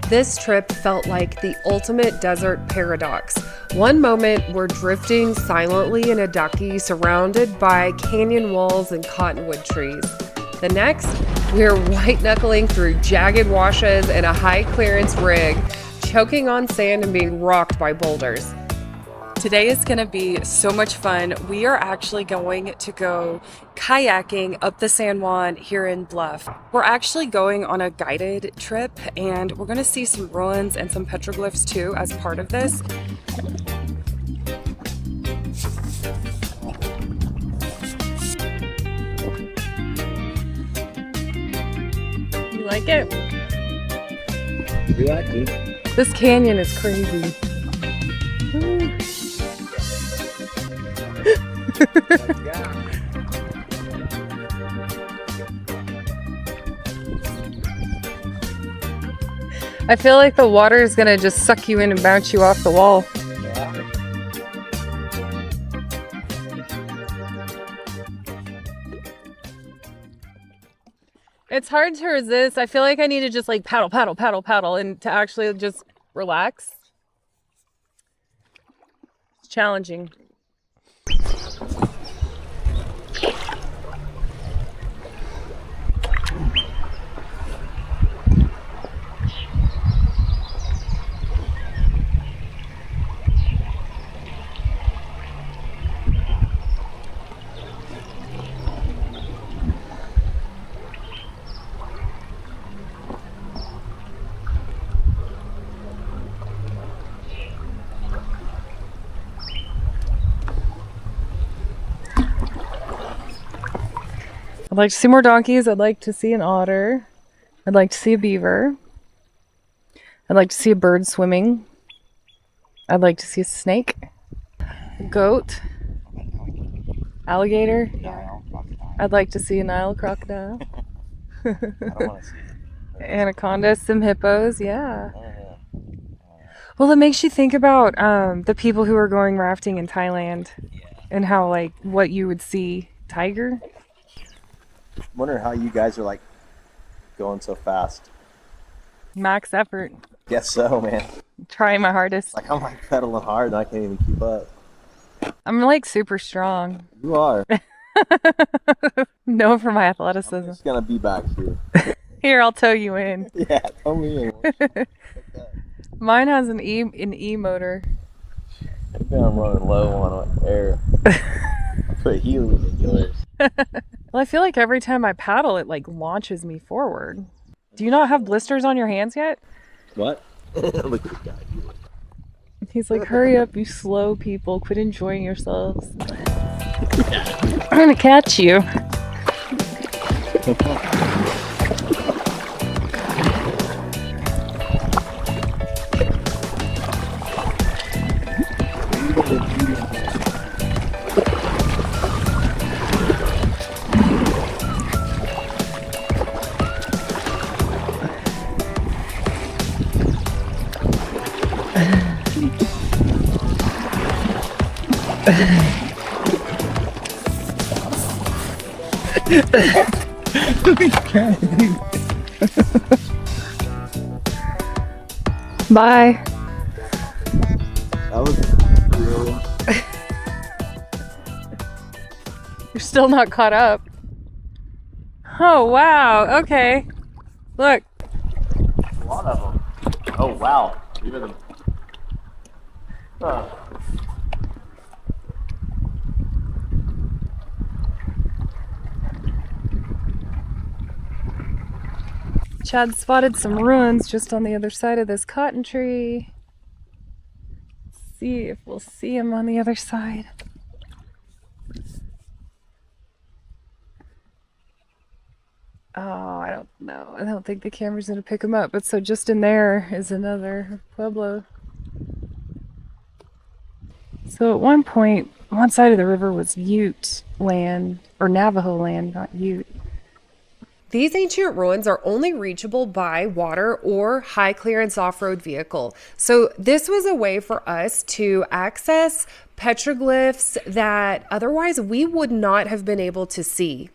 This trip felt like the ultimate desert paradox. One moment, we're drifting silently in a ducky surrounded by canyon walls and cottonwood trees. The next, we're white-knuckling through jagged washes in a high-clearance rig, choking on sand and being rocked by boulders. Today is going to be so much fun. We are actually going to go kayaking up the San Juan here in Bluff. We're actually going on a guided trip, and we're going to see some ruins and some petroglyphs too as part of this. You like it? We like it. This canyon is crazy. I feel like the water is gonna just suck you in and bounce you off the wall. It's hard to resist. I feel like I need to just like paddle, paddle, paddle, paddle, and to actually just relax. It's challenging. I'd like to see more donkeys. I'd like to see an otter. I'd like to see a beaver. I'd like to see a bird swimming. I'd like to see a snake, a goat, alligator. I'd like to see a Nile crocodile. I don't want to see it. Anaconda, some hippos, yeah. Well, it makes you think about the people who are going rafting in Thailand and how, like, what you would see. Tiger? Wonder how you guys are like going so fast. Max effort. Guess so, man. Trying my hardest. Like I'm like pedaling hard and I can't even keep up. I'm like super strong. You are. Known for my I'm athleticism. just gonna be back here. Here, I'll tow you in. Yeah, tow me in. Mine has an E motor. I think I'm running low on air. I put helium in yours. Well, I feel like every time I paddle, it like launches me forward. Do you not have blisters on your hands yet? What? Look at the guy. He's like, hurry up, you slow people. Quit enjoying yourselves. I'm gonna catch you. Bye. That was really... You're still not caught up. Oh, wow. Okay. Look. A lot of them. Oh, wow. Even them. Huh. Chad spotted some ruins just on the other side of this cotton tree. Let's see if we'll see him on the other side. Oh, I don't know. I don't think the camera's gonna pick him up. But so just in there is another Pueblo. So at one point, one side of the river was Ute land, or Navajo land, not Ute. These ancient ruins are only reachable by water or high clearance off-road vehicle. So this was a way for us to access petroglyphs that otherwise we would not have been able to see.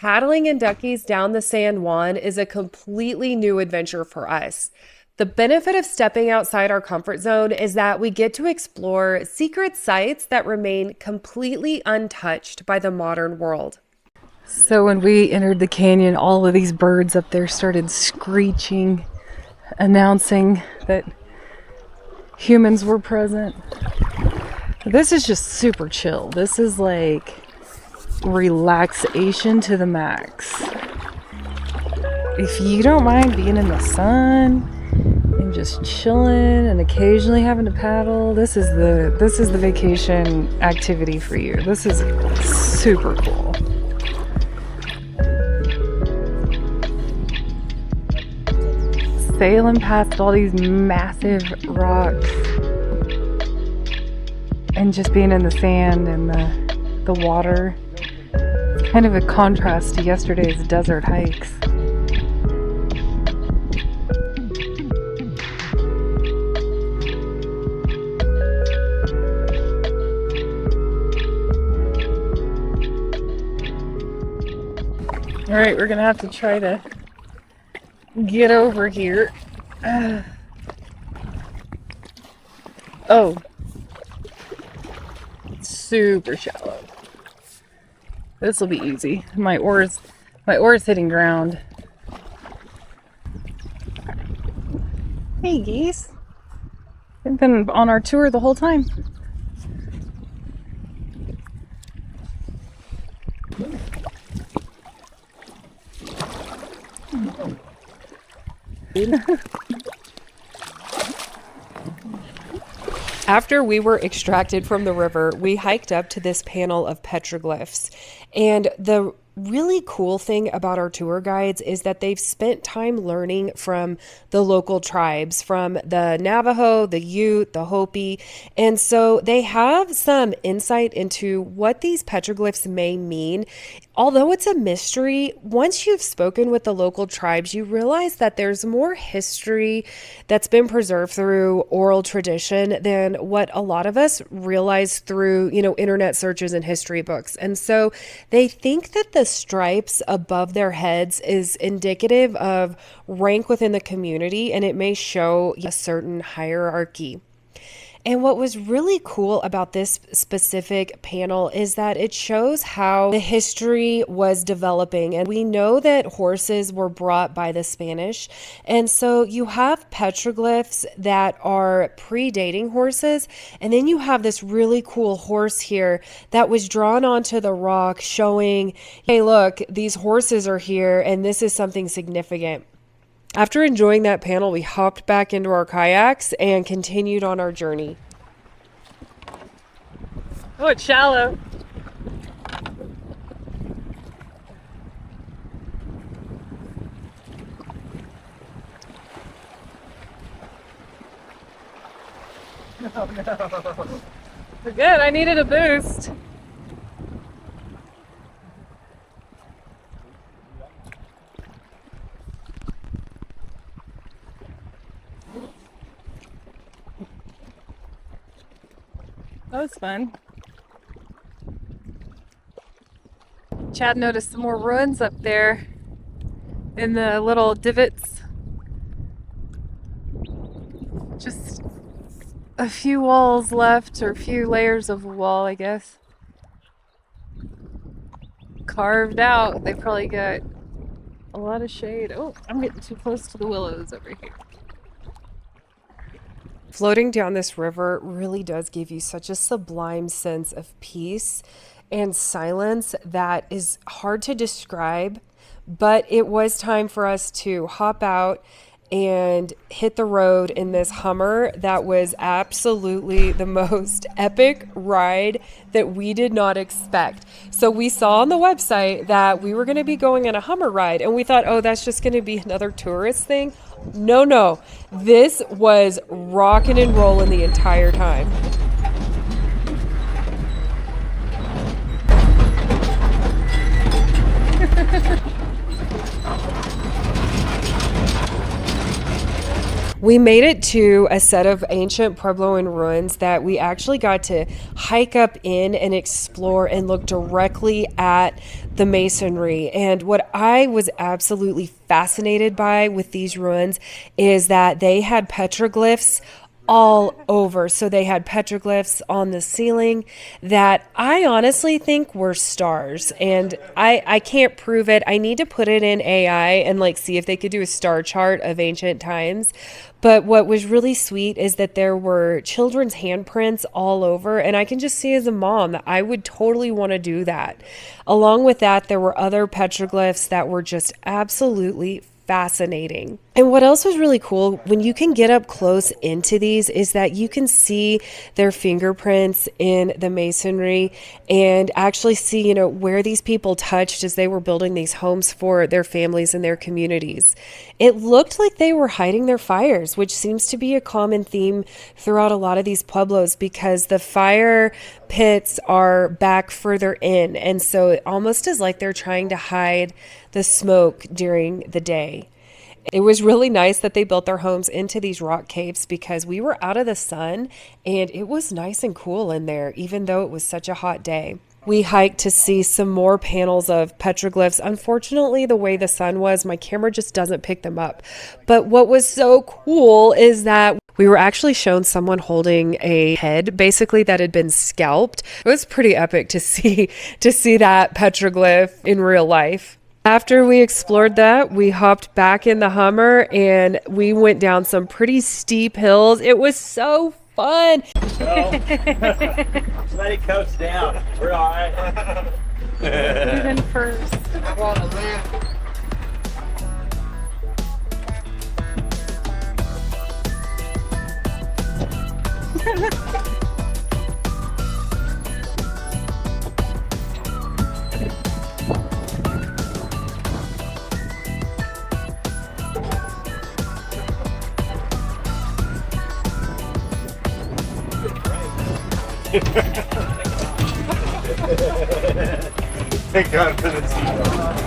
Paddling in duckies down the San Juan is a completely new adventure for us. The benefit of stepping outside our comfort zone is that we get to explore secret sites that remain completely untouched by the modern world. So when we entered the canyon, all of these birds up there started screeching, announcing that humans were present. This is just super chill. This is like relaxation to the max. If you don't mind being in the sun and just chilling and occasionally having to paddle, this is the vacation activity for you. This is super cool. Sailing past all these massive rocks and just being in the sand and the water. It's kind of a contrast to yesterday's desert hikes. All right, we're gonna have to try to get over here. Oh, super shallow. This will be easy. My oar's hitting ground. Hey geese, they've been on our tour the whole time. After we were extracted from the river, we hiked up to this panel of petroglyphs. And the really cool thing about our tour guides is that they've spent time learning from the local tribes, from the Navajo, the Ute, the Hopi. And so they have some insight into what these petroglyphs may mean. Although it's a mystery, once you've spoken with the local tribes, you realize that there's more history that's been preserved through oral tradition than what a lot of us realize through, internet searches and history books. And so they think that the stripes above their heads is indicative of rank within the community, and it may show a certain hierarchy. And what was really cool about this specific panel is that it shows how the history was developing. And we know that horses were brought by the Spanish. And so you have petroglyphs that are predating horses. And then you have this really cool horse here that was drawn onto the rock showing, hey, look, these horses are here and this is something significant. After enjoying that panel, we hopped back into our kayaks and continued on our journey. Oh, it's shallow. Oh no. We're good. I needed a boost. That was fun. Chad noticed some more ruins up there in the little divots. Just a few walls left, or a few layers of wall, I guess. Carved out. They probably got a lot of shade. Oh, I'm getting too close to the willows over here. Floating down this river really does give you such a sublime sense of peace and silence that is hard to describe, but it was time for us to hop out and hit the road in this Hummer that was absolutely the most epic ride that we did not expect. So we saw on the website that we were going to be going on a Hummer ride, and we thought, oh, that's just going to be another tourist thing. No. This was rocking and rolling the entire time. We made it to a set of ancient Puebloan ruins that we actually got to hike up in and explore and look directly at the masonry. And what I was absolutely fascinated by with these ruins is that they had petroglyphs all over. So they had petroglyphs on the ceiling that I honestly think were stars. And I can't prove it. I need to put it in AI and like see if they could do a star chart of ancient times. But what was really sweet is that there were children's handprints all over. And I can just see as a mom that I would totally want to do that. Along with that, there were other petroglyphs that were just absolutely fascinating. And what else was really cool when you can get up close into these is that you can see their fingerprints in the masonry and actually see, you know, where these people touched as they were building these homes for their families and their communities. It looked like they were hiding their fires, which seems to be a common theme throughout a lot of these pueblos because the fire pits are back further in. And so it almost is like they're trying to hide the smoke during the day. It was really nice that they built their homes into these rock caves because we were out of the sun and it was nice and cool in there, even though it was such a hot day. We hiked to see some more panels of petroglyphs. Unfortunately, the way the sun was, my camera just doesn't pick them up. But what was so cool is that we were actually shown someone holding a head, basically that had been scalped. It was pretty epic to see that petroglyph in real life. After we explored that, we hopped back in the Hummer and we went down some pretty steep hills. It was so fun. Let it coast down. We're all right. Even first. Thank God for the seatbelt.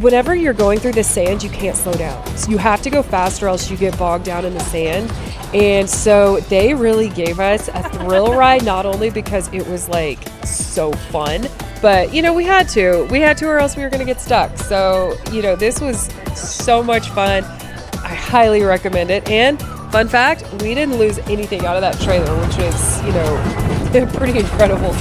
Whenever you're going through the sand, you can't slow down. So you have to go fast or else you get bogged down in the sand. And so they really gave us a thrill ride, not only because it was like so fun, but you know, we had to or else we were going to get stuck. So, you know, this was so much fun. I highly recommend it. And fun fact, we didn't lose anything out of that trailer, which is, you know, pretty incredible.